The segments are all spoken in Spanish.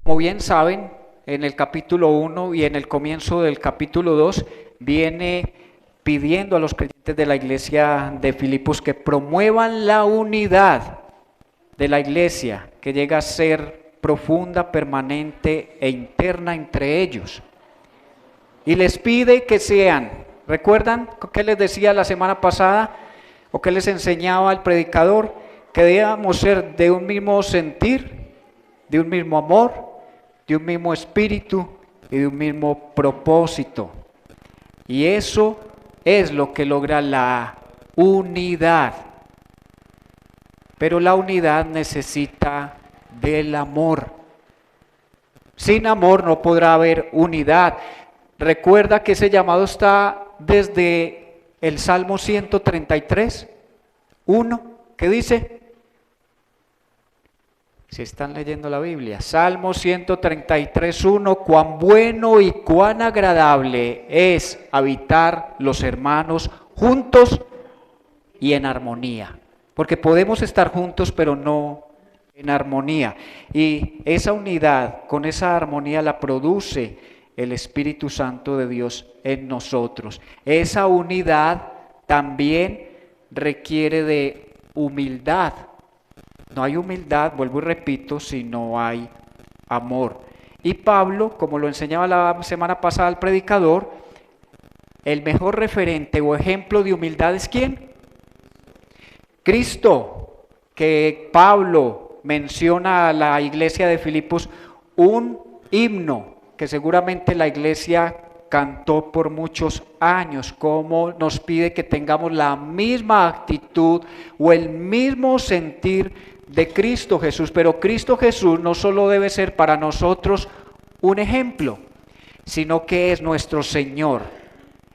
Como bien saben, en el capítulo 1 y en el comienzo del capítulo 2 viene pidiendo a los creyentes de la iglesia de Filipos que promuevan la unidad de la iglesia, que llega a ser profunda, permanente e interna entre ellos. Y les pide que sean, ¿recuerdan qué les decía la semana pasada o qué les enseñaba el predicador? Que debíamos ser de un mismo sentir, de un mismo amor, de un mismo espíritu y de un mismo propósito. Y eso es lo que logra la unidad. Pero la unidad necesita del amor. Sin amor no podrá haber unidad. Recuerda que ese llamado está desde el Salmo 133, 1, ¿qué dice? Si están leyendo la Biblia, Salmo 133, 1, cuán bueno y cuán agradable es habitar los hermanos juntos y en armonía. Porque podemos estar juntos, pero no en armonía. Y esa unidad, con esa armonía la produce el Espíritu Santo de Dios en nosotros. Esa unidad también requiere de humildad. No hay humildad, vuelvo y repito, si no hay amor. Y Pablo, como lo enseñaba la semana pasada el predicador, el mejor referente o ejemplo de humildad es ¿quién? Cristo, que Pablo menciona a la iglesia de Filipos un himno que seguramente la iglesia cantó por muchos años, como nos pide que tengamos la misma actitud o el mismo sentir de Cristo Jesús. Pero Cristo Jesús no solo debe ser para nosotros un ejemplo, sino que es nuestro Señor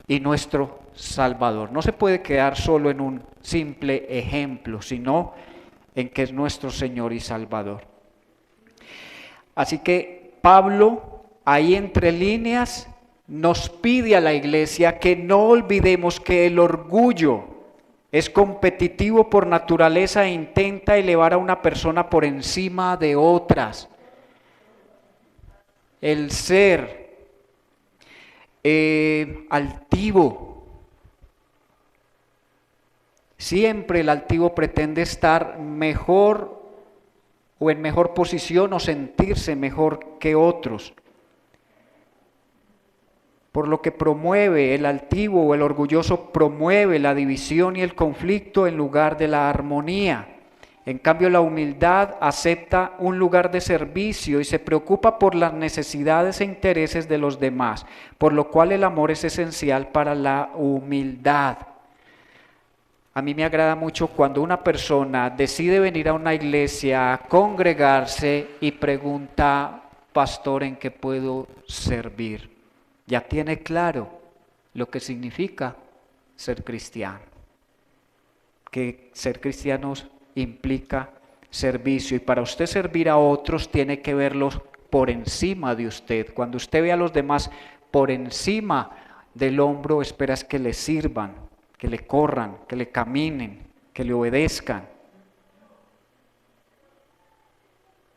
y nuestro Salvador. No se puede quedar solo en un simple ejemplo, sino en que es nuestro Señor y Salvador. Así que Pablo, ahí entre líneas, nos pide a la iglesia que no olvidemos que el orgullo es competitivo por naturaleza e intenta elevar a una persona por encima de otras. El ser altivo. Siempre el altivo pretende estar mejor o en mejor posición o sentirse mejor que otros. Por lo que promueve el altivo o el orgulloso, promueve la división y el conflicto en lugar de la armonía. En cambio, la humildad acepta un lugar de servicio y se preocupa por las necesidades e intereses de los demás, por lo cual el amor es esencial para la humildad. A mí me agrada mucho cuando una persona decide venir a una iglesia, congregarse y pregunta, pastor, ¿en qué puedo servir? Ya tiene claro lo que significa ser cristiano. Que ser cristianos implica servicio y para usted servir a otros tiene que verlos por encima de usted. Cuando usted ve a los demás por encima del hombro, esperas que le sirvan, que le corran, que le caminen, que le obedezcan.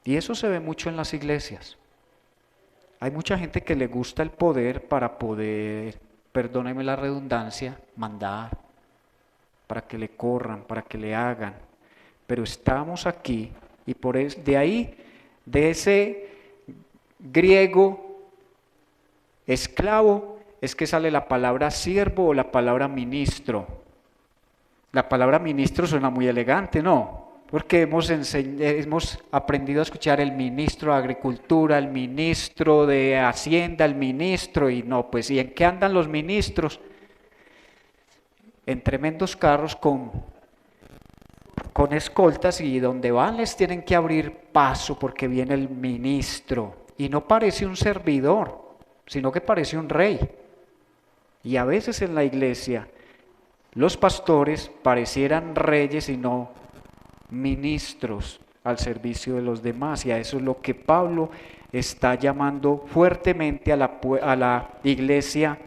Y eso se ve mucho en las iglesias. Hay mucha gente que le gusta el poder para poder, perdóneme la redundancia, mandar, para que le corran, para que le hagan. Pero estamos aquí y de ahí, de ese griego esclavo, es que sale la palabra siervo o la palabra ministro. La palabra ministro suena muy elegante, ¿no? Porque hemos aprendido a escuchar el ministro de Agricultura, el ministro de Hacienda, el ministro, y no, pues, ¿y en qué andan los ministros? En tremendos carros con escoltas y donde van les tienen que abrir paso porque viene el ministro. Y no parece un servidor, sino que parece un rey. Y a veces en la iglesia los pastores parecieran reyes y no ministros al servicio de los demás, y a eso es lo que Pablo está llamando fuertemente a la iglesia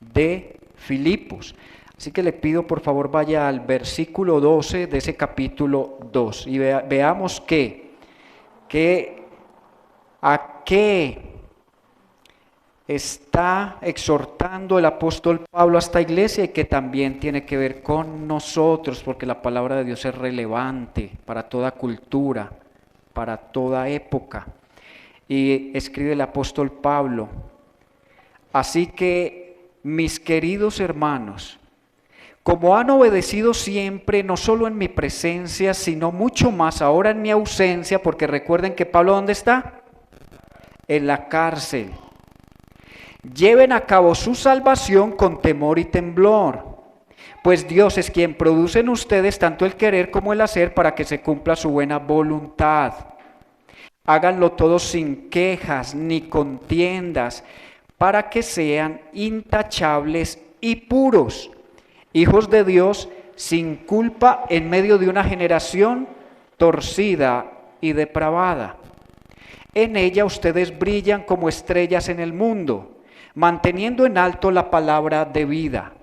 de Filipos. Así que le pido por favor vaya al versículo 12 de ese capítulo 2 y veamos que ¿A qué está exhortando el apóstol Pablo a esta iglesia y que también tiene que ver con nosotros? Porque la palabra de Dios es relevante para toda cultura, para toda época. Y escribe el apóstol Pablo: así que, mis queridos hermanos, como han obedecido siempre, no solo en mi presencia, sino mucho más ahora en mi ausencia, porque recuerden que Pablo, ¿dónde está? En la cárcel. Lleven a cabo su salvación con temor y temblor, pues Dios es quien produce en ustedes tanto el querer como el hacer para que se cumpla su buena voluntad. Háganlo todos sin quejas ni contiendas, para que sean intachables y puros, hijos de Dios sin culpa en medio de una generación torcida y depravada. En ella ustedes brillan como estrellas en el mundo, manteniendo en alto la palabra de vida.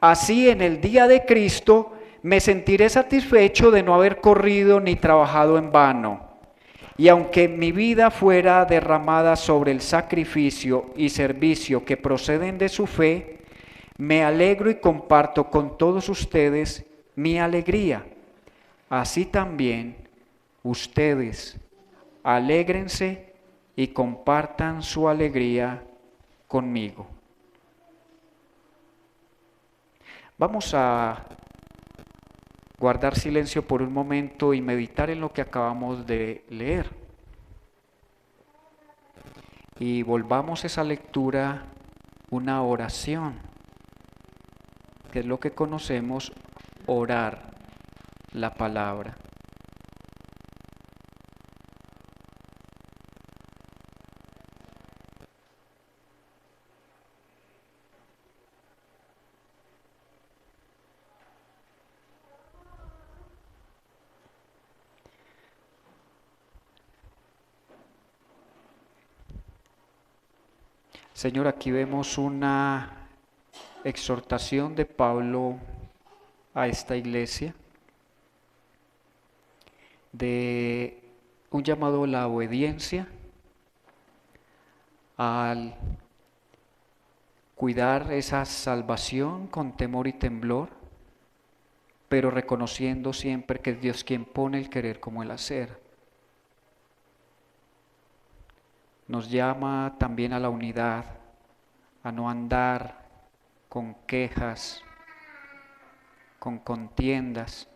Así en el día de Cristo me sentiré satisfecho de no haber corrido ni trabajado en vano. Y aunque mi vida fuera derramada sobre el sacrificio y servicio que proceden de su fe, me alegro y comparto con todos ustedes mi alegría. Así también ustedes alégrense y compartan su alegría conmigo. Vamos a guardar silencio por un momento y meditar en lo que acabamos de leer. Y volvamos esa lectura una oración, que es lo que conocemos, orar la palabra. Señor, aquí vemos una exhortación de Pablo a esta iglesia, de un llamado a la obediencia, al cuidar esa salvación con temor y temblor, pero reconociendo siempre que es Dios quien pone el querer como el hacer. Nos llama también a la unidad, a no andar con quejas, con contiendas,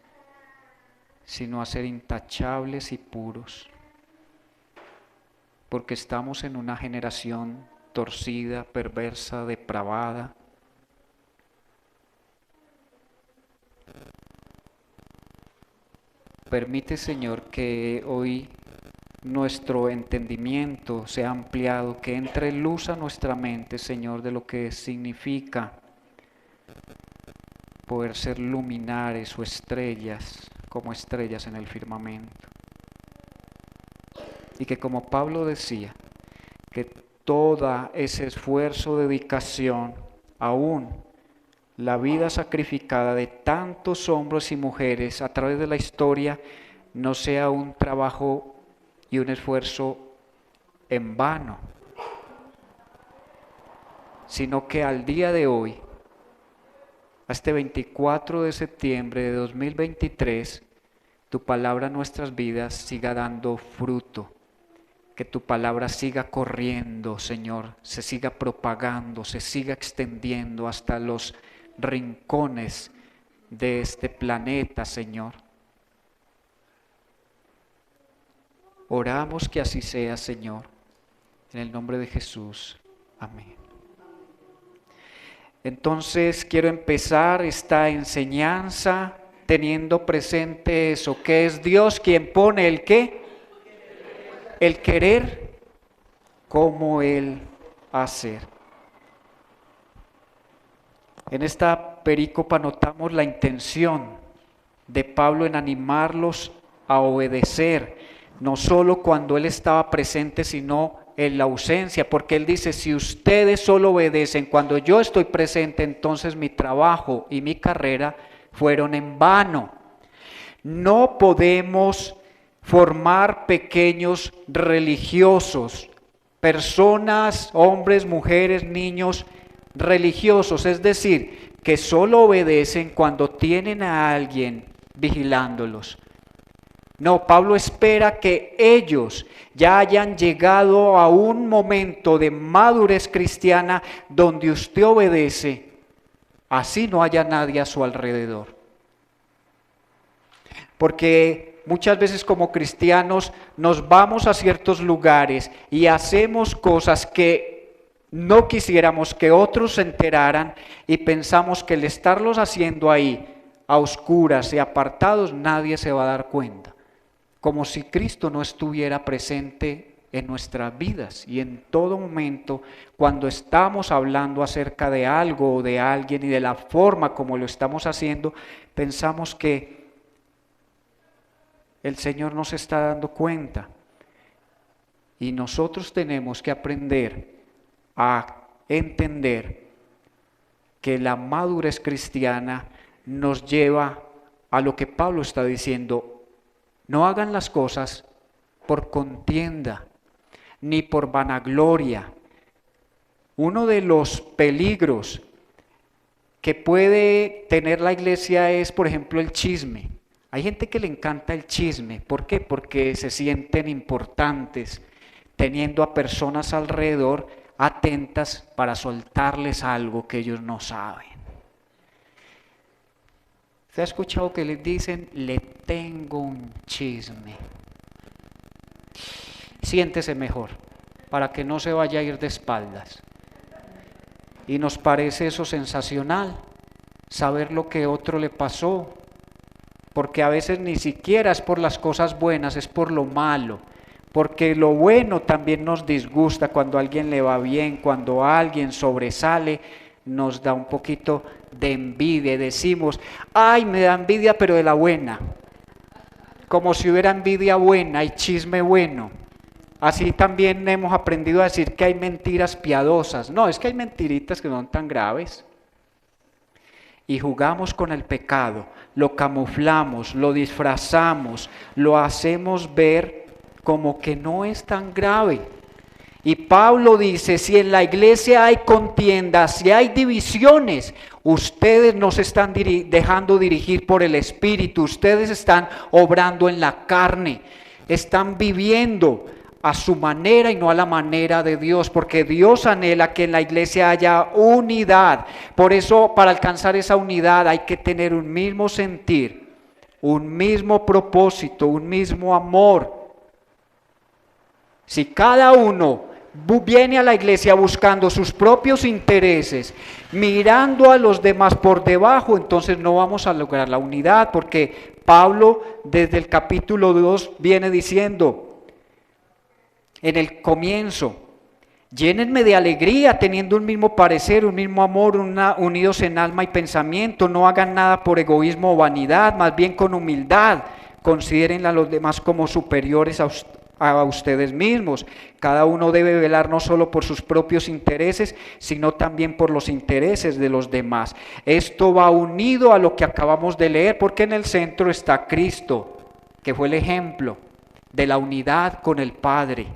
sino a ser intachables y puros, porque estamos en una generación torcida, perversa, depravada. Permite, Señor, que hoy nuestro entendimiento sea ampliado, que entre luz a nuestra mente, Señor, de lo que significa poder ser luminares o estrellas, como estrellas en el firmamento. Y que, como Pablo decía, que todo ese esfuerzo, dedicación, aún la vida sacrificada de tantos hombres y mujeres a través de la historia, no sea un trabajo y un esfuerzo en vano, sino que al día de hoy, a este 24 de septiembre de 2023, tu palabra en nuestras vidas siga dando fruto, que tu palabra siga corriendo, Señor, se siga propagando, se siga extendiendo hasta los rincones de este planeta, Señor. Oramos que así sea, Señor, en el nombre de Jesús. Amén. Entonces quiero empezar esta enseñanza teniendo presente eso, que es Dios quien pone el qué, el querer como el hacer. En esta perícopa notamos la intención de Pablo en animarlos a obedecer, no solo cuando él estaba presente, sino en la ausencia, porque él dice, si ustedes solo obedecen cuando yo estoy presente, entonces mi trabajo y mi carrera fueron en vano. No podemos formar pequeños religiosos, personas, hombres, mujeres, niños religiosos, es decir, que solo obedecen cuando tienen a alguien vigilándolos. No, Pablo espera que ellos ya hayan llegado a un momento de madurez cristiana donde usted obedece, así no haya nadie a su alrededor. Porque muchas veces como cristianos nos vamos a ciertos lugares y hacemos cosas que no quisiéramos que otros se enteraran y pensamos que el estarlos haciendo ahí a oscuras y apartados nadie se va a dar cuenta. Como si Cristo no estuviera presente en nuestras vidas y en todo momento cuando estamos hablando acerca de algo o de alguien y de la forma como lo estamos haciendo, pensamos que el Señor no se está dando cuenta. Y nosotros tenemos que aprender a entender que la madurez cristiana nos lleva a lo que Pablo está diciendo. No hagan las cosas por contienda, ni por vanagloria. Uno de los peligros que puede tener la iglesia es, por ejemplo, el chisme. Hay gente que le encanta el chisme. ¿Por qué? Porque se sienten importantes, teniendo a personas alrededor atentas para soltarles algo que ellos no saben. ¿Usted ha escuchado que les dicen, le tengo un chisme? Siéntese mejor, para que no se vaya a ir de espaldas. Y nos parece eso sensacional, saber lo que otro le pasó, porque a veces ni siquiera es por las cosas buenas, es por lo malo. Porque lo bueno también nos disgusta cuando a alguien le va bien, cuando alguien sobresale, nos da un poquito de envidia. Decimos, ay, me da envidia, pero de la buena. Como si hubiera envidia buena y chisme bueno. Así también hemos aprendido a decir que hay mentiras piadosas. No, es que hay mentiritas que no son tan graves. Y jugamos con el pecado, lo camuflamos, lo disfrazamos, lo hacemos ver como que no es tan grave. Y Pablo dice, si en la iglesia hay contiendas, si hay divisiones, ustedes no se están dejando dirigir por el Espíritu, ustedes están obrando en la carne, están viviendo a su manera y no a la manera de Dios, porque Dios anhela que en la iglesia haya unidad. Por eso, para alcanzar esa unidad hay que tener un mismo sentir, un mismo propósito, un mismo amor. Si cada uno viene a la iglesia buscando sus propios intereses, mirando a los demás por debajo, entonces no vamos a lograr la unidad, porque Pablo desde el capítulo 2 viene diciendo en el comienzo, llénenme de alegría teniendo un mismo parecer, un mismo amor, unidos en alma y pensamiento, no hagan nada por egoísmo o vanidad, más bien con humildad, consideren a los demás como superiores a ustedes mismos. Cada uno debe velar no solo por sus propios intereses, sino también por los intereses de los demás. Esto va unido a lo que acabamos de leer, porque en el centro está Cristo, que fue el ejemplo de la unidad con el Padre.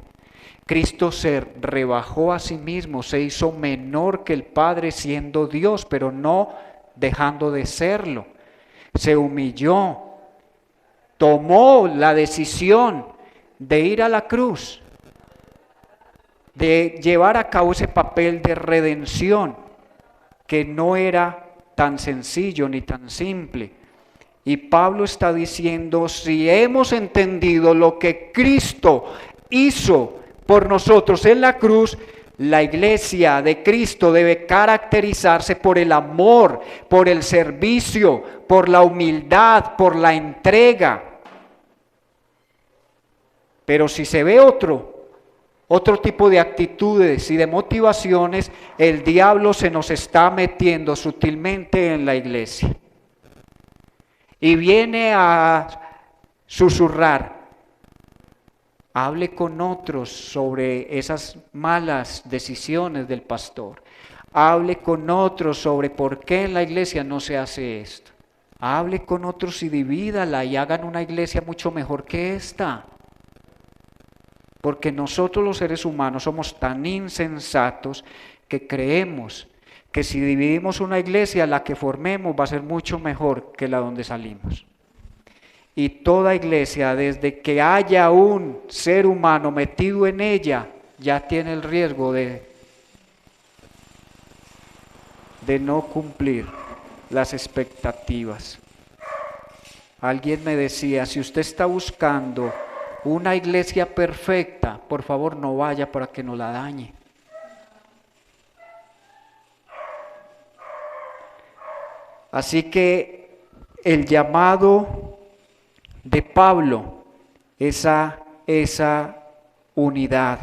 Cristo se rebajó a sí mismo, se hizo menor que el Padre siendo Dios, pero no dejando de serlo. Se humilló, tomó la decisión de ir a la cruz, de llevar a cabo ese papel de redención que no era tan sencillo ni tan simple. Y Pablo está diciendo, si hemos entendido lo que Cristo hizo por nosotros en la cruz, la iglesia de Cristo debe caracterizarse por el amor, por el servicio, por la humildad, por la entrega. Pero si se ve otro tipo de actitudes y de motivaciones, el diablo se nos está metiendo sutilmente en la iglesia. Y viene a susurrar, hable con otros sobre esas malas decisiones del pastor. Hable con otros sobre por qué en la iglesia no se hace esto. Hable con otros y divídala y hagan una iglesia mucho mejor que esta. Porque nosotros los seres humanos somos tan insensatos que creemos que si dividimos una iglesia, la que formemos va a ser mucho mejor que la donde salimos. Y toda iglesia, desde que haya un ser humano metido en ella, ya tiene el riesgo de no cumplir las expectativas. Alguien me decía, si usted está buscando una iglesia perfecta, por favor no vaya para que no la dañe. Así que el llamado de Pablo, esa unidad,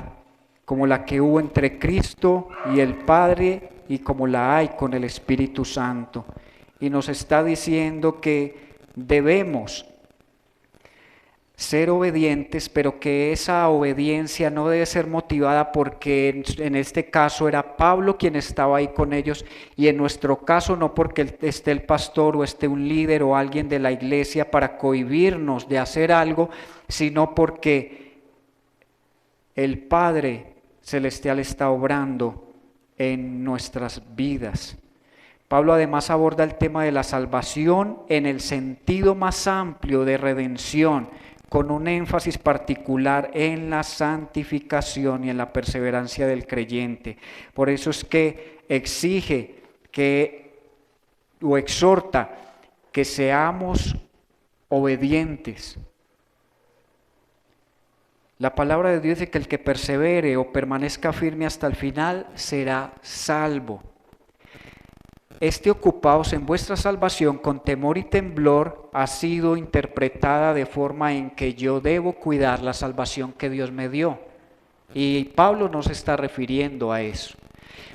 como la que hubo entre Cristo y el Padre y como la hay con el Espíritu Santo. Y nos está diciendo que debemos ser obedientes, pero que esa obediencia no debe ser motivada porque en este caso era Pablo quien estaba ahí con ellos y en nuestro caso no porque esté el pastor o esté un líder o alguien de la iglesia para cohibirnos de hacer algo, sino porque el Padre Celestial está obrando en nuestras vidas. Pablo además aborda el tema de la salvación en el sentido más amplio de redención, con un énfasis particular en la santificación y en la perseverancia del creyente. Por eso es que exige o exhorta que seamos obedientes. La palabra de Dios dice que el que persevere o permanezca firme hasta el final será salvo. Ocupaos en vuestra salvación con temor y temblor ha sido interpretada de forma en que yo debo cuidar la salvación que Dios me dio. Y Pablo no se está refiriendo a eso.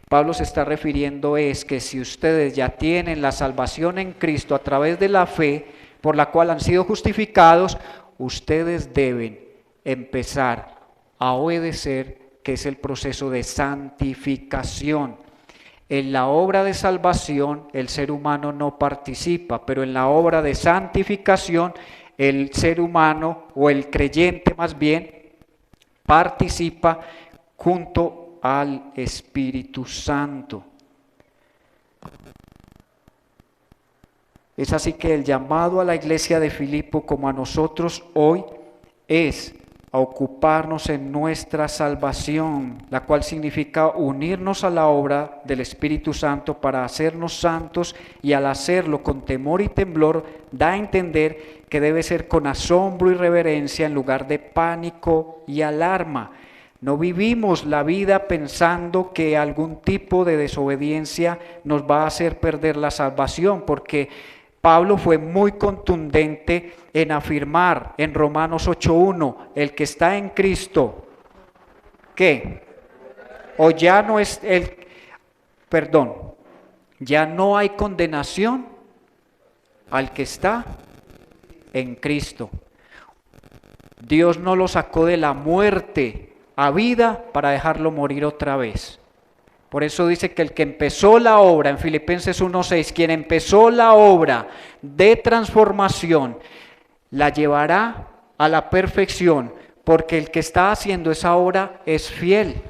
Pablo se está refiriendo es que si ustedes ya tienen la salvación en Cristo a través de la fe por la cual han sido justificados, ustedes deben empezar a obedecer, que es el proceso de santificación. En la obra de salvación el ser humano no participa, pero en la obra de santificación el ser humano o el creyente más bien participa junto al Espíritu Santo. Es así que el llamado a la iglesia de Filipo como a nosotros hoy es a ocuparnos en nuestra salvación, la cual significa unirnos a la obra del Espíritu Santo para hacernos santos, y al hacerlo con temor y temblor da a entender que debe ser con asombro y reverencia en lugar de pánico y alarma. No vivimos la vida pensando que algún tipo de desobediencia nos va a hacer perder la salvación, porque Pablo fue muy contundente en afirmar en Romanos 8:1, el que está en Cristo, ¿qué? O ya no es ya no hay condenación al que está en Cristo. Dios no lo sacó de la muerte a vida para dejarlo morir otra vez. Por eso dice que el que empezó la obra, en Filipenses 1:6, quien empezó la obra de transformación, la llevará a la perfección, porque el que está haciendo esa obra es fiel.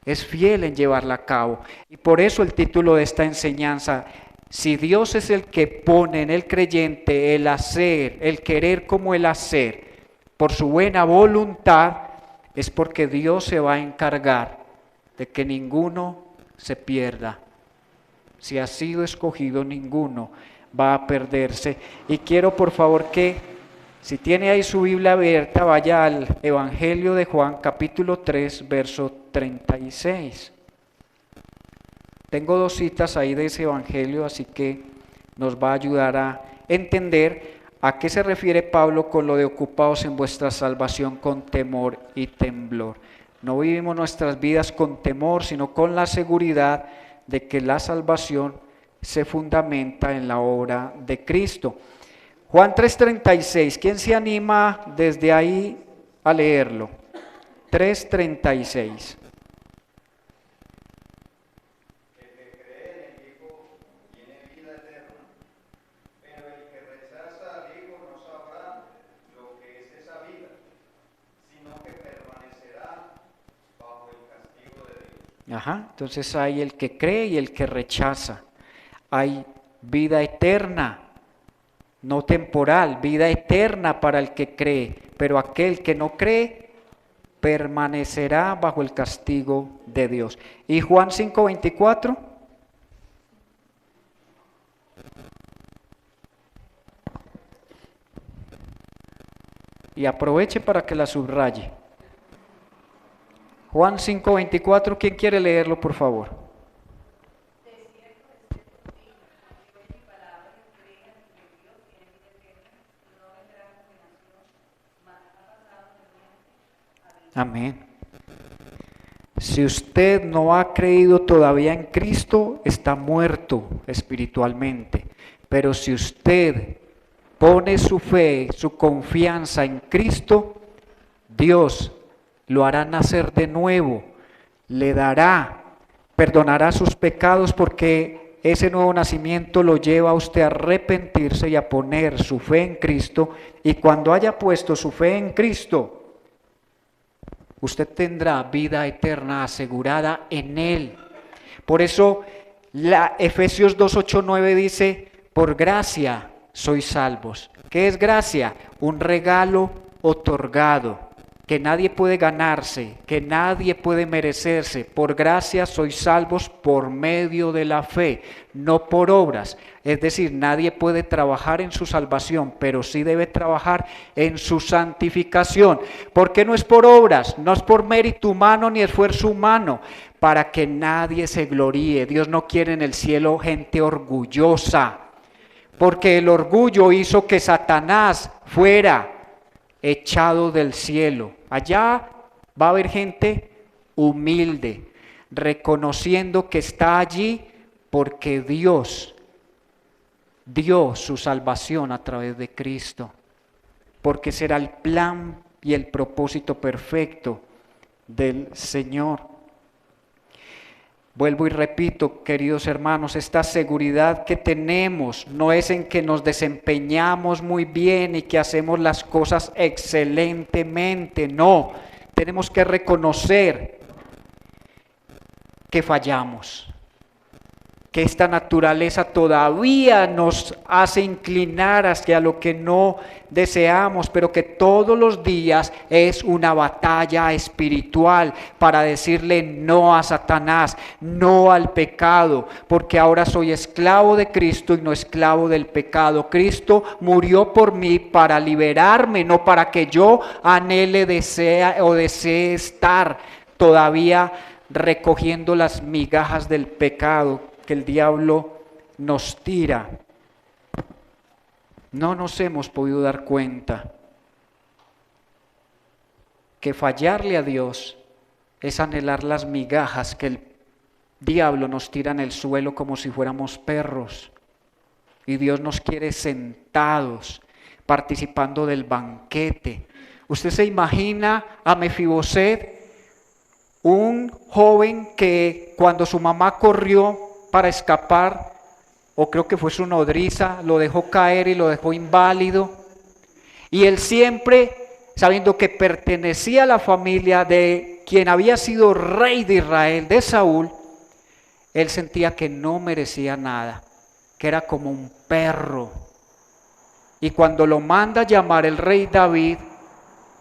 Es fiel en llevarla a cabo. Y por eso el título de esta enseñanza, si Dios es el que pone en el creyente el hacer, el querer como el hacer, por su buena voluntad, es porque Dios se va a encargar de que ninguno se pierda. Si ha sido escogido, ninguno va a perderse. Y quiero por favor que, si tiene ahí su Biblia abierta, vaya al Evangelio de Juan, capítulo 3, verso 36. Tengo dos citas ahí de ese Evangelio, así que nos va a ayudar a entender ¿a qué se refiere Pablo con lo de ocupados en vuestra salvación con temor y temblor? No vivimos nuestras vidas con temor, sino con la seguridad de que la salvación se fundamenta en la obra de Cristo. Juan 3:36, ¿quién se anima desde ahí a leerlo? 3:36. Ajá, entonces hay el que cree y el que rechaza. Hay vida eterna, no temporal, vida eterna para el que cree, pero aquel que no cree permanecerá bajo el castigo de Dios. Y Juan 5:24. Y aproveche para que la subraye. Juan 5:24, ¿quién quiere leerlo, por favor? Amén. Si usted no ha creído todavía en Cristo, está muerto espiritualmente. Pero si usted pone su fe, su confianza en Cristo, Dios lo hará nacer de nuevo, le dará, perdonará sus pecados porque ese nuevo nacimiento lo lleva a usted a arrepentirse y a poner su fe en Cristo. Y cuando haya puesto su fe en Cristo, usted tendrá vida eterna asegurada en Él. Por eso Efesios 2:8-9 dice, por gracia sois salvos. ¿Qué es gracia? Un regalo otorgado, que nadie puede ganarse, que nadie puede merecerse. Por gracia sois salvos por medio de la fe, no por obras. Es decir, nadie puede trabajar en su salvación, pero sí debe trabajar en su santificación. ¿Por qué no es por obras? No es por mérito humano ni esfuerzo humano, para que nadie se gloríe. Dios no quiere en el cielo gente orgullosa, porque el orgullo hizo que Satanás fuera echado del cielo. Allá va a haber gente humilde, reconociendo que está allí porque Dios dio su salvación a través de Cristo, porque será el plan y el propósito perfecto del Señor. Vuelvo y repito, queridos hermanos, esta seguridad que tenemos no es en que nos desempeñamos muy bien y que hacemos las cosas excelentemente, no. Tenemos que reconocer que fallamos, que esta naturaleza todavía nos hace inclinar hacia lo que no deseamos, pero que todos los días es una batalla espiritual para decirle no a Satanás, no al pecado, porque ahora soy esclavo de Cristo y no esclavo del pecado. Cristo murió por mí para liberarme, no para que yo anhele, desee estar todavía recogiendo las migajas del pecado que el diablo nos tira. No nos hemos podido dar cuenta que fallarle a Dios es anhelar las migajas que el diablo nos tira en el suelo como si fuéramos perros. Y Dios nos quiere sentados, participando del banquete. ¿Usted se imagina a Mefiboset, un joven que cuando su mamá corrió para escapar, o creo que fue su nodriza, lo dejó caer y lo dejó inválido, y él siempre, sabiendo que pertenecía a la familia de quien había sido rey de Israel, de Saúl, él sentía que no merecía nada, que era como un perro. Y cuando lo manda a llamar el rey David,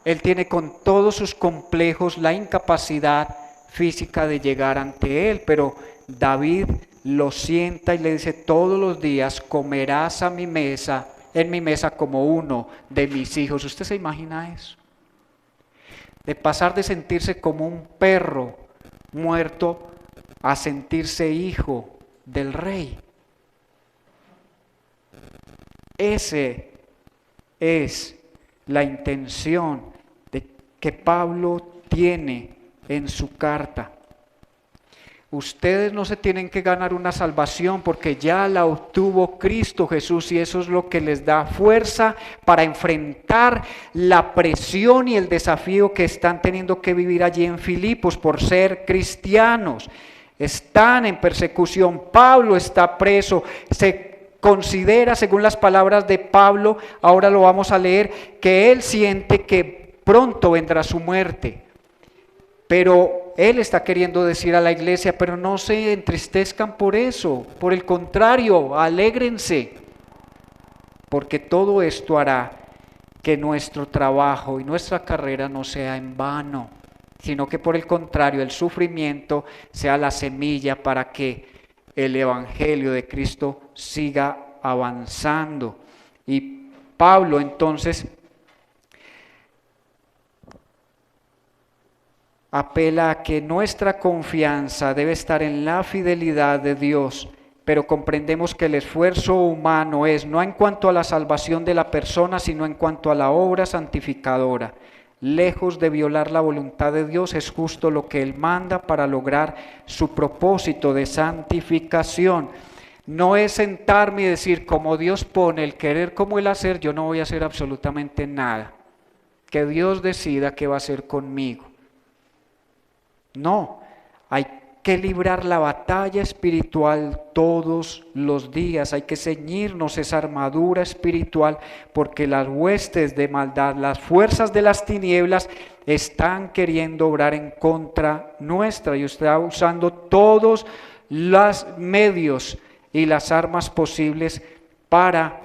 él tiene con todos sus complejos la incapacidad física de llegar ante él, pero David lo sienta y le dice: todos los días comerás en mi mesa como uno de mis hijos. ¿Usted se imagina eso? De pasar de sentirse como un perro muerto a sentirse hijo del rey. Ese es la intención que Pablo tiene en su carta. Ustedes no se tienen que ganar una salvación porque ya la obtuvo Cristo Jesús, y eso es lo que les da fuerza para enfrentar la presión y el desafío que están teniendo que vivir allí en Filipos por ser cristianos. Están en persecución, Pablo está preso, se considera, según las palabras de Pablo, ahora lo vamos a leer, que él siente que pronto vendrá su muerte, pero Él está queriendo decir a la iglesia, pero no se entristezcan por eso, por el contrario, alégrense, porque todo esto hará que nuestro trabajo y nuestra carrera no sea en vano, sino que por el contrario, el sufrimiento sea la semilla para que el evangelio de Cristo siga avanzando. Y Pablo entonces apela a que nuestra confianza debe estar en la fidelidad de Dios, pero comprendemos que el esfuerzo humano es no en cuanto a la salvación de la persona, sino en cuanto a la obra santificadora. Lejos de violar la voluntad de Dios, es justo lo que Él manda para lograr su propósito de santificación. No es sentarme y decir, como Dios pone el querer como el hacer, yo no voy a hacer absolutamente nada. Que Dios decida qué va a hacer conmigo. No, hay que librar la batalla espiritual todos los días, hay que ceñirnos esa armadura espiritual, porque las huestes de maldad, las fuerzas de las tinieblas están queriendo obrar en contra nuestra y usted está usando todos los medios y las armas posibles para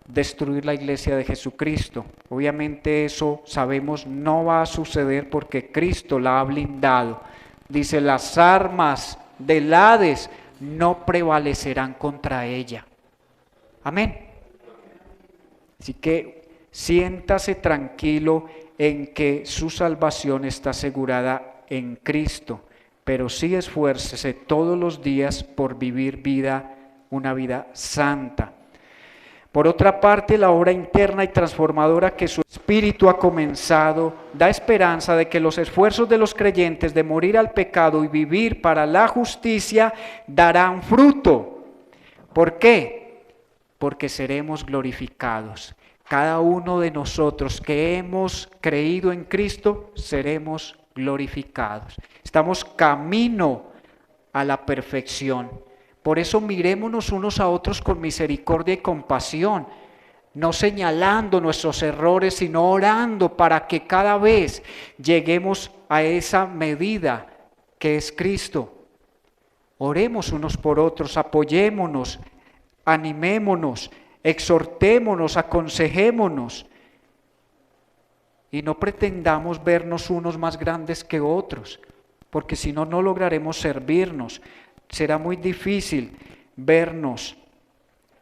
destruir la iglesia de Jesucristo. Obviamente eso sabemos no va a suceder porque Cristo la ha blindado. Dice, las armas del Hades no prevalecerán contra ella. Amén. Así que siéntase tranquilo en que su salvación está asegurada en Cristo, pero sí esfuércese todos los días por vivir una vida santa. Por otra parte, la obra interna y transformadora que su Espíritu ha comenzado da esperanza de que los esfuerzos de los creyentes de morir al pecado y vivir para la justicia darán fruto. ¿Por qué? Porque seremos glorificados. Cada uno de nosotros que hemos creído en Cristo seremos glorificados. Estamos camino a la perfección. Por eso mirémonos unos a otros con misericordia y compasión, no señalando nuestros errores, sino orando para que cada vez lleguemos a esa medida que es Cristo. Oremos unos por otros, apoyémonos, animémonos, exhortémonos, aconsejémonos y no pretendamos vernos unos más grandes que otros, porque si no, no lograremos servirnos. Será muy difícil vernos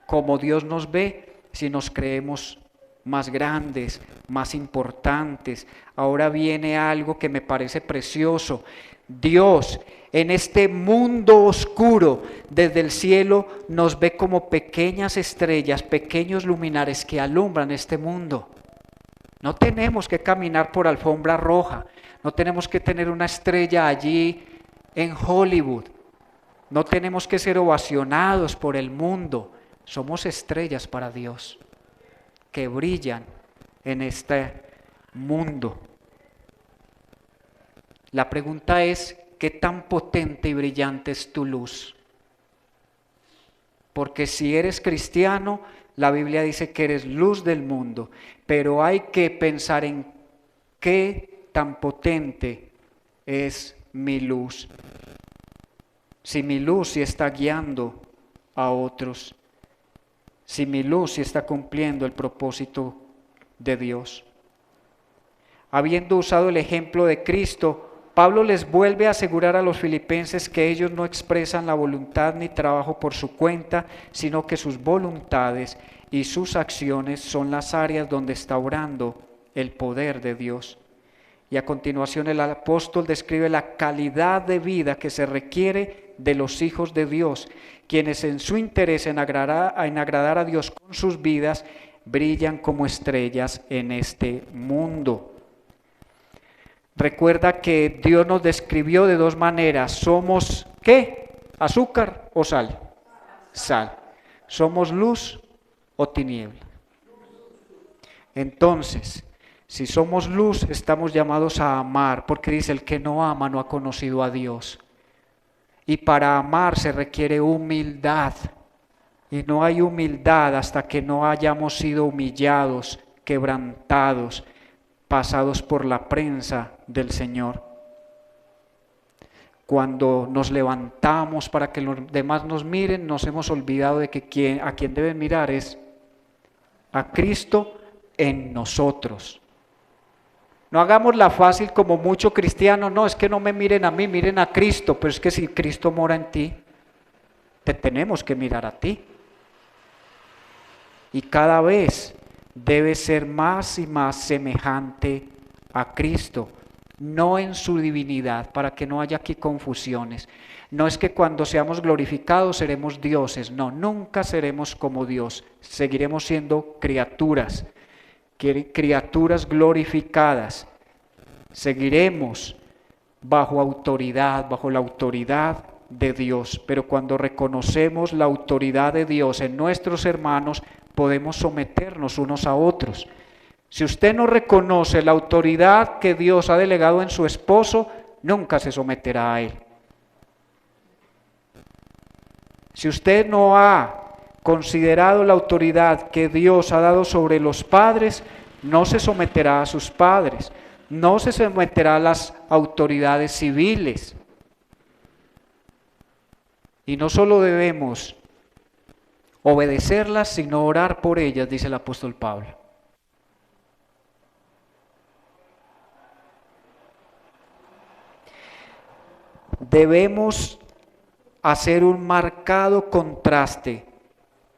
como Dios nos ve si nos creemos más grandes, más importantes. Ahora viene algo que me parece precioso. Dios en este mundo oscuro desde el cielo nos ve como pequeñas estrellas, pequeños luminares que alumbran este mundo. No tenemos que caminar por alfombra roja, no tenemos que tener una estrella allí en Hollywood. No tenemos que ser ovacionados por el mundo, somos estrellas para Dios, que brillan en este mundo. La pregunta es, ¿qué tan potente y brillante es tu luz? Porque si eres cristiano, la Biblia dice que eres luz del mundo, pero hay que pensar en qué tan potente es mi luz. Si mi luz sí está guiando a otros, si mi luz sí está cumpliendo el propósito de Dios. Habiendo usado el ejemplo de Cristo, Pablo les vuelve a asegurar a los filipenses que ellos no expresan la voluntad ni trabajo por su cuenta, sino que sus voluntades y sus acciones son las áreas donde está obrando el poder de Dios. Y a continuación el apóstol describe la calidad de vida que se requiere de los hijos de Dios, quienes en su interés en agradar a Dios con sus vidas, brillan como estrellas en este mundo. Recuerda que Dios nos describió de dos maneras. ¿Somos qué? ¿Azúcar o sal? Sal. ¿Somos luz o tiniebla? Entonces, si somos luz, estamos llamados a amar, porque dice, el que no ama no ha conocido a Dios. Y para amar se requiere humildad. Y no hay humildad hasta que no hayamos sido humillados, quebrantados, pasados por la prensa del Señor. Cuando nos levantamos para que los demás nos miren, nos hemos olvidado de que a quien deben mirar es a Cristo en nosotros. No hagámosla fácil como muchos cristianos, no, es que no me miren a mí, miren a Cristo, pero es que si Cristo mora en ti, te tenemos que mirar a ti. Y cada vez debe ser más y más semejante a Cristo, no en su divinidad, para que no haya aquí confusiones. No es que cuando seamos glorificados seremos dioses, no, nunca seremos como Dios, seguiremos siendo criaturas glorificadas, seguiremos bajo autoridad, bajo la autoridad de Dios, pero cuando reconocemos la autoridad de Dios en nuestros hermanos, podemos someternos unos a otros. Si usted no reconoce la autoridad que Dios ha delegado en su esposo, nunca se someterá a él. Si usted no ha considerado la autoridad que Dios ha dado sobre los padres, no se someterá a sus padres, no se someterá a las autoridades civiles. Y no solo debemos obedecerlas, sino orar por ellas, dice el apóstol Pablo. Debemos hacer un marcado contraste,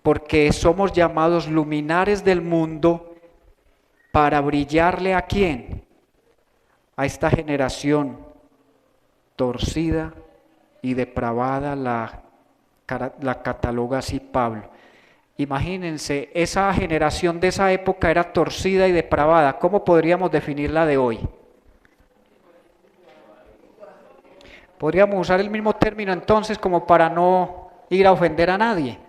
porque somos llamados luminares del mundo para brillarle ¿a quién? A esta generación torcida y depravada, la cataloga así Pablo. Imagínense, esa generación de esa época era torcida y depravada. ¿Cómo podríamos definir la de hoy? Podríamos usar el mismo término entonces como para no ir a ofender a nadie.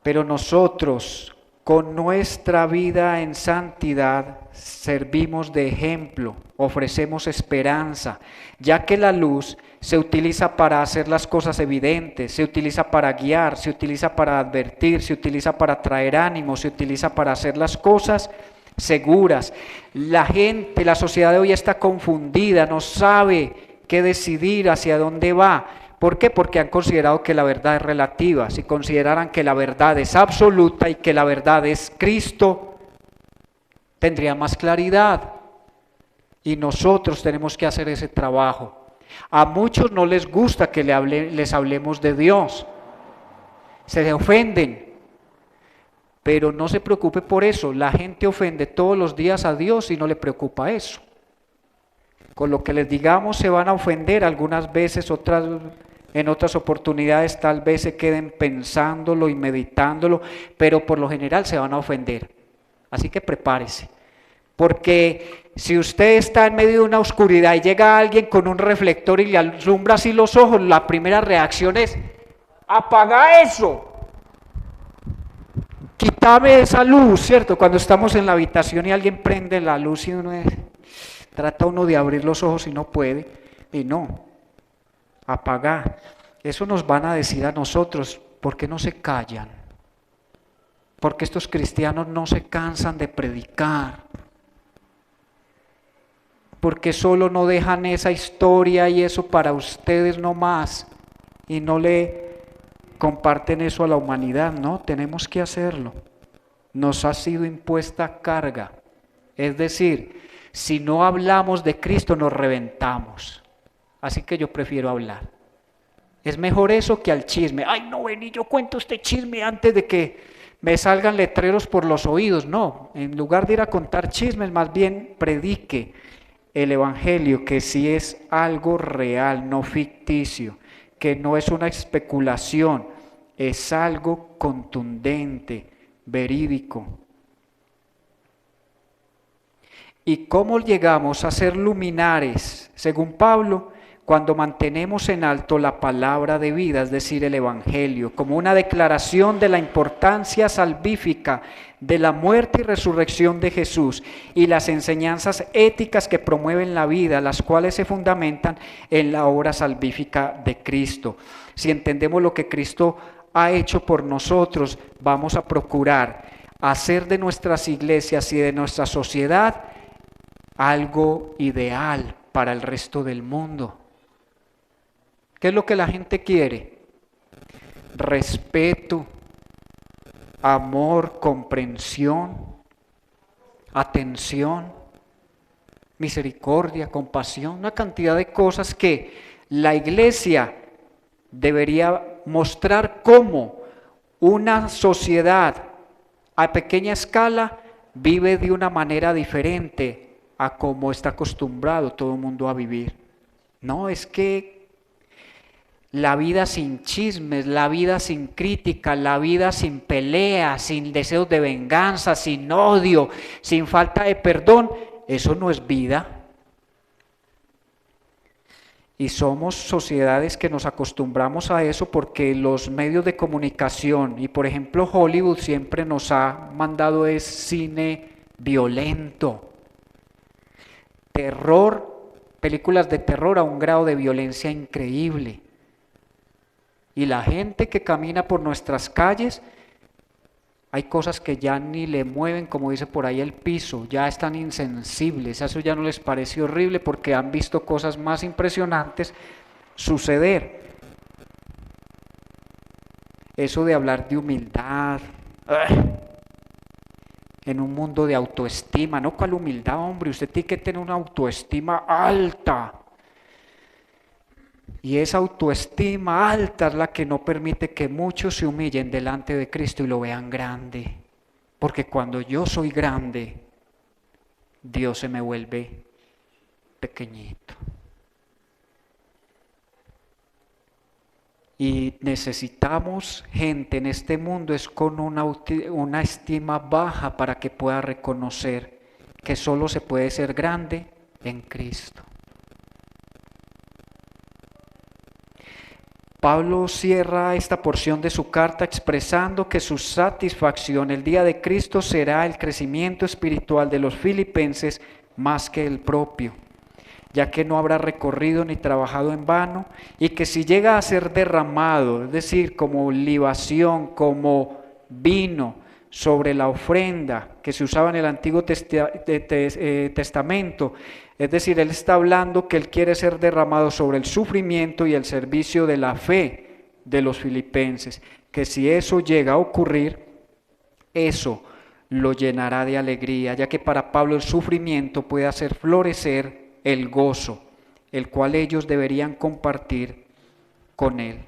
Pero nosotros, con nuestra vida en santidad, servimos de ejemplo, ofrecemos esperanza, ya que la luz se utiliza para hacer las cosas evidentes, se utiliza para guiar, se utiliza para advertir, se utiliza para traer ánimo, se utiliza para hacer las cosas seguras. La gente, la sociedad de hoy está confundida, no sabe qué decidir, hacia dónde va. ¿Por qué? Porque han considerado que la verdad es relativa. Si consideraran que la verdad es absoluta y que la verdad es Cristo, tendría más claridad. Y nosotros tenemos que hacer ese trabajo. A muchos no les gusta que les hablemos de Dios. Se ofenden. Pero no se preocupe por eso. La gente ofende todos los días a Dios y no le preocupa eso. Con lo que les digamos se van a ofender algunas veces, en otras oportunidades tal vez se queden pensándolo y meditándolo, pero por lo general se van a ofender. Así que prepárese. Porque si usted está en medio de una oscuridad y llega alguien con un reflector y le alumbra así los ojos, la primera reacción es: ¡apaga eso! Quítame esa luz, ¿cierto? Cuando estamos en la habitación y alguien prende la luz y trata uno de abrir los ojos y no puede, y no, apagar. Eso nos van a decir a nosotros, ¿por qué no se callan? Porque estos cristianos no se cansan de predicar. Porque solo no dejan esa historia y eso para ustedes nomás y no le comparten eso a la humanidad. No, tenemos que hacerlo. Nos ha sido impuesta carga. Es decir, si no hablamos de Cristo nos reventamos. Así que yo prefiero hablar. Es mejor eso que al chisme. Ay, no, vení, yo cuento este chisme antes de que me salgan letreros por los oídos. No, en lugar de ir a contar chismes, más bien predique el evangelio, que sí es algo real, no ficticio, que no es una especulación, es algo contundente, verídico. ¿Y cómo llegamos a ser luminares? Según Pablo, cuando mantenemos en alto la palabra de vida, es decir, el evangelio, como una declaración de la importancia salvífica de la muerte y resurrección de Jesús y las enseñanzas éticas que promueven la vida, las cuales se fundamentan en la obra salvífica de Cristo. Si entendemos lo que Cristo ha hecho por nosotros, vamos a procurar hacer de nuestras iglesias y de nuestra sociedad algo ideal para el resto del mundo. ¿Qué es lo que la gente quiere? Respeto, amor, comprensión, atención, misericordia, compasión, una cantidad de cosas que la iglesia debería mostrar cómo una sociedad a pequeña escala vive de una manera diferente a como está acostumbrado todo el mundo a vivir. No, es que la vida sin chismes, la vida sin crítica, la vida sin pelea, sin deseos de venganza, sin odio, sin falta de perdón, eso no es vida. Y somos sociedades que nos acostumbramos a eso porque los medios de comunicación y por ejemplo Hollywood siempre nos ha mandado es cine violento, terror, películas de terror a un grado de violencia increíble. Y la gente que camina por nuestras calles, hay cosas que ya ni le mueven, como dice por ahí, el piso, ya están insensibles, eso ya no les parece horrible porque han visto cosas más impresionantes suceder. Eso de hablar de humildad, en un mundo de autoestima, ¿no? ¿Cuál humildad, hombre? Usted tiene que tener una autoestima alta. Y esa autoestima alta es la que no permite que muchos se humillen delante de Cristo y lo vean grande. Porque cuando yo soy grande, Dios se me vuelve pequeñito. Y necesitamos gente en este mundo es con una estima baja para que pueda reconocer que solo se puede ser grande en Cristo. Pablo cierra esta porción de su carta expresando que su satisfacción el día de Cristo será el crecimiento espiritual de los filipenses más que el propio, ya que no habrá recorrido ni trabajado en vano, y que si llega a ser derramado, es decir, como libación, como vino sobre la ofrenda que se usaba en el Antiguo Testamento, es decir, él está hablando que él quiere ser derramado sobre el sufrimiento y el servicio de la fe de los filipenses, que si eso llega a ocurrir, eso lo llenará de alegría, ya que para Pablo el sufrimiento puede hacer florecer el gozo, el cual ellos deberían compartir con él.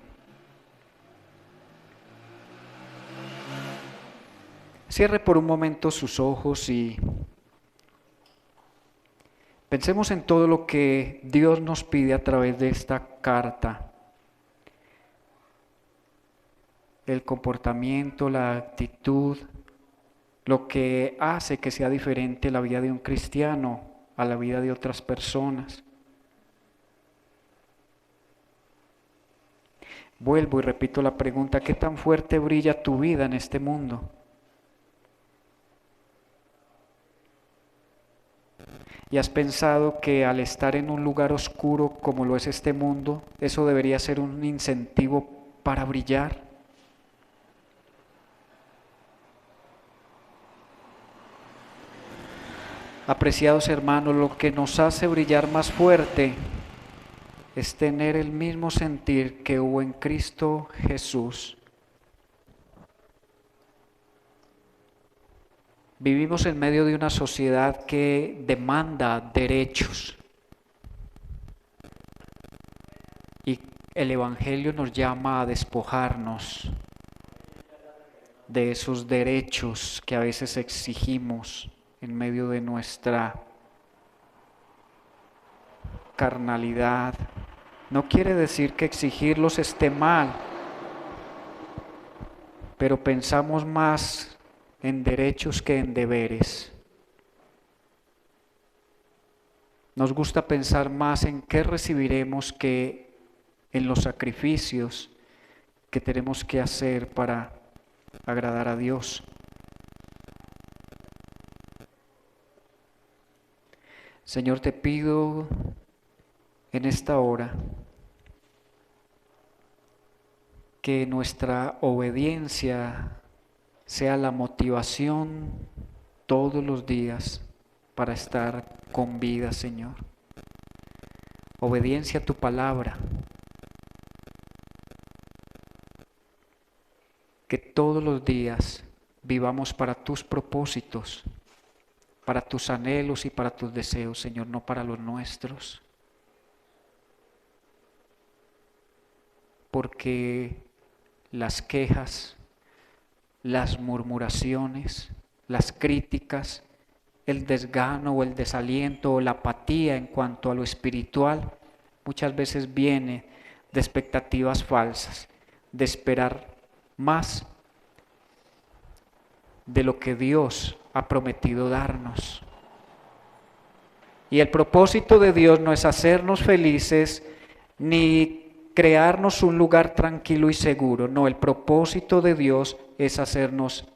Cierre por un momento sus ojos y pensemos en todo lo que Dios nos pide a través de esta carta. El comportamiento, la actitud, lo que hace que sea diferente la vida de un cristiano a la vida de otras personas. Vuelvo y repito la pregunta: ¿qué tan fuerte brilla tu vida en este mundo? ¿Y has pensado que al estar en un lugar oscuro como lo es este mundo, eso debería ser un incentivo para brillar? Apreciados hermanos, lo que nos hace brillar más fuerte es tener el mismo sentir que hubo en Cristo Jesús. Vivimos en medio de una sociedad que demanda derechos y el Evangelio nos llama a despojarnos de esos derechos que a veces exigimos en medio de nuestra carnalidad. No quiere decir que exigirlos esté mal, pero pensamos más en derechos que en deberes. Nos gusta pensar más en qué recibiremos que en los sacrificios que tenemos que hacer para agradar a Dios. Señor, te pido en esta hora que nuestra obediencia sea la motivación todos los días para estar con vida, Señor. Obediencia a tu palabra. Que todos los días vivamos para tus propósitos, para tus anhelos y para tus deseos, Señor, no para los nuestros. Porque las quejas, las murmuraciones, las críticas, el desgano o el desaliento o la apatía en cuanto a lo espiritual, muchas veces viene de expectativas falsas, de esperar más de lo que Dios ha prometido darnos. Y el propósito de Dios no es hacernos felices ni crearnos un lugar tranquilo y seguro. No, el propósito de Dios es hacernos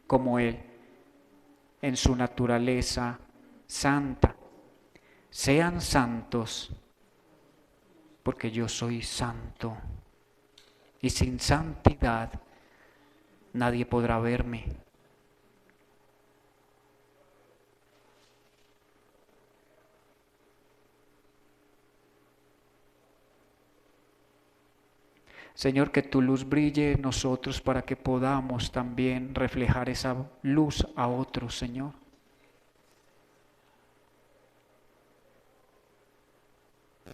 como Él, en su naturaleza santa. Sean santos, porque yo soy santo. Y sin santidad nadie podrá verme. Señor, que tu luz brille en nosotros para que podamos también reflejar esa luz a otros, Señor.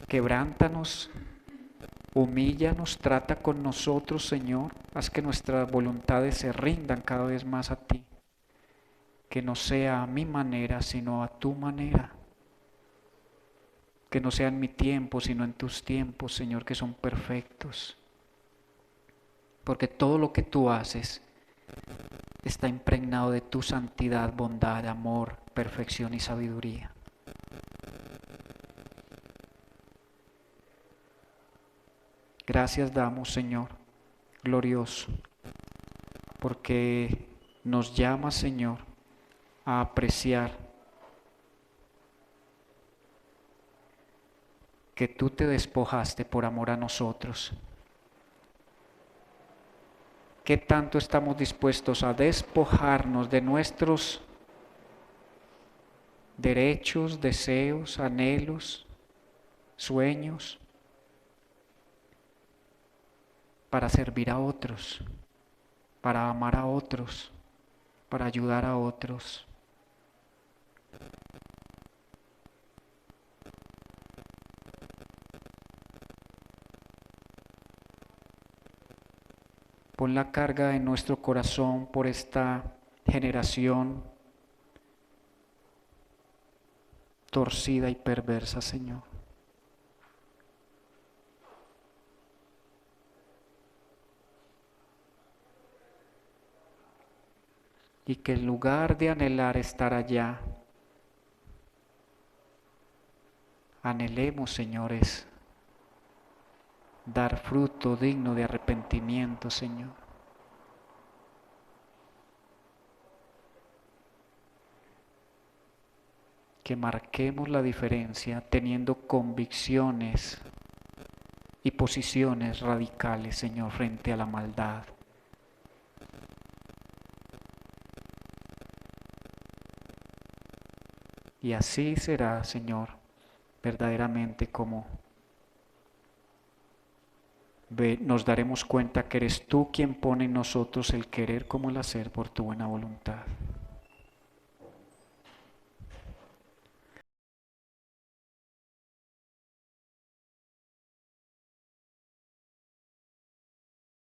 Quebrántanos, humíllanos, trata con nosotros, Señor. Haz que nuestras voluntades se rindan cada vez más a ti. Que no sea a mi manera, sino a tu manera. Que no sea en mi tiempo, sino en tus tiempos, Señor, que son perfectos. Porque todo lo que tú haces está impregnado de tu santidad, bondad, amor, perfección y sabiduría. Gracias damos, Señor, glorioso, porque nos llama, Señor, a apreciar que tú te despojaste por amor a nosotros. ¿Qué tanto estamos dispuestos a despojarnos de nuestros derechos, deseos, anhelos, sueños, para servir a otros, para amar a otros, para ayudar a otros? Pon la carga en nuestro corazón por esta generación torcida y perversa, Señor. Y que en lugar de anhelar estar allá, anhelemos, señores, dar fruto digno de arrepentimiento, Señor. Que marquemos la diferencia teniendo convicciones y posiciones radicales, Señor, frente a la maldad. Y así será, Señor, verdaderamente como nos daremos cuenta que eres tú quien pone en nosotros el querer como el hacer por tu buena voluntad.